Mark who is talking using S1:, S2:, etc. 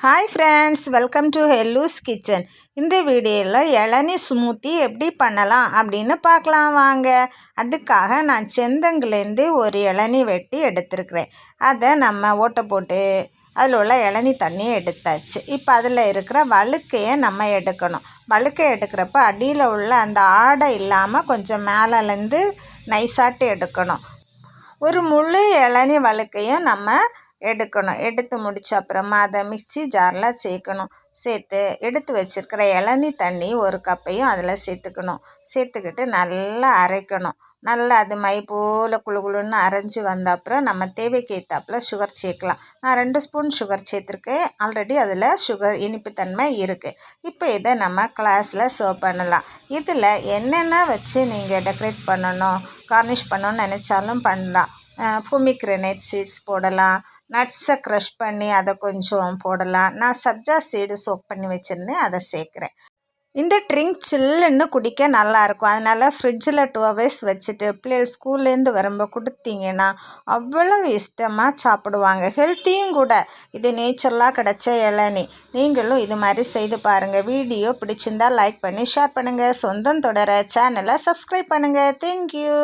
S1: Hi friends, welcome to ஹெல்லூஸ் kitchen. இந்த வீடியோவில் இளநீ ஸ்மூத்தி எப்படி பண்ணலாம் அப்படின்னு பார்க்கலாம் வாங்க. அதுக்காக நான் செந்தங்குலேருந்து ஒரு இளநீ வெட்டி எடுத்துருக்கிறேன். அதை நம்ம ஓட்டை போட்டு அதில் உள்ள இளநீ தண்ணியை எடுத்தாச்சு. இப்போ அதில் இருக்கிற வழுக்கையை நம்ம எடுக்கணும். வழுக்கை எடுக்கிறப்ப அடியில் உள்ள அந்த ஆடை இல்லாமல் கொஞ்சம் மேலேருந்து நைஸாட்டு எடுக்கணும். ஒரு முழு இளநீ வழுக்கையும் நம்ம எடுக்கணும். எடுத்து முடித்த அப்புறமா அதை மிக்ஸி ஜாரில் சேர்க்கணும். சேர்த்து எடுத்து வச்சுருக்கிற இளநீ தண்ணி ஒரு கப்பையும் அதில் சேர்த்துக்கணும். சேர்த்துக்கிட்டு நல்லா அரைக்கணும். நல்லா அது மை போல் குழு குழுன்னு அரைஞ்சி வந்த அப்புறம் நம்ம தேவைக்கு ஏற்றாப்புல சுகர் சேர்க்கலாம். நான் 2 ஸ்பூன் சுகர் சேர்த்துருக்கேன். ஆல்ரெடி அதில் சுகர் இனிப்புத்தன்மை இருக்குது. இப்போ இதை நம்ம கிளாஸில் சர்வ் பண்ணலாம். இதில் என்னென்ன வச்சு நீங்கள் டெக்கரேட் பண்ணணும், கார்னிஷ் பண்ணணும்னு நினச்சாலும் பண்ணலாம். பொமிக்ரனேட் சீட்ஸ் போடலாம். நட்ஸை க்ரஷ் பண்ணி அதை கொஞ்சம் போடலாம். நான் சப்ஜா சீடு சோக் பண்ணி வச்சுருந்தேன், அதை சேர்க்குறேன். இந்த ட்ரிங்க் சில்லுன்னு குடிக்க நல்லாயிருக்கும். அதனால் ஃப்ரிட்ஜில் 2 ஹவர்ஸ் வச்சுட்டு பிள்ளைகள் ஸ்கூல்லேருந்து வரும்போது கொடுத்தீங்கன்னா அவ்வளோ இஷ்டமாக சாப்பிடுவாங்க. ஹெல்த்தியும் கூட. இது நேச்சுரலாக கிடச்ச இளநீ. நீங்களும் இது மாதிரி செய்து பாருங்கள். வீடியோ பிடிச்சிருந்தால் லைக் பண்ணி ஷேர் பண்ணுங்கள். சொந்தம் தொடர சேனலை சப்ஸ்கிரைப் பண்ணுங்கள். தேங்க்யூ.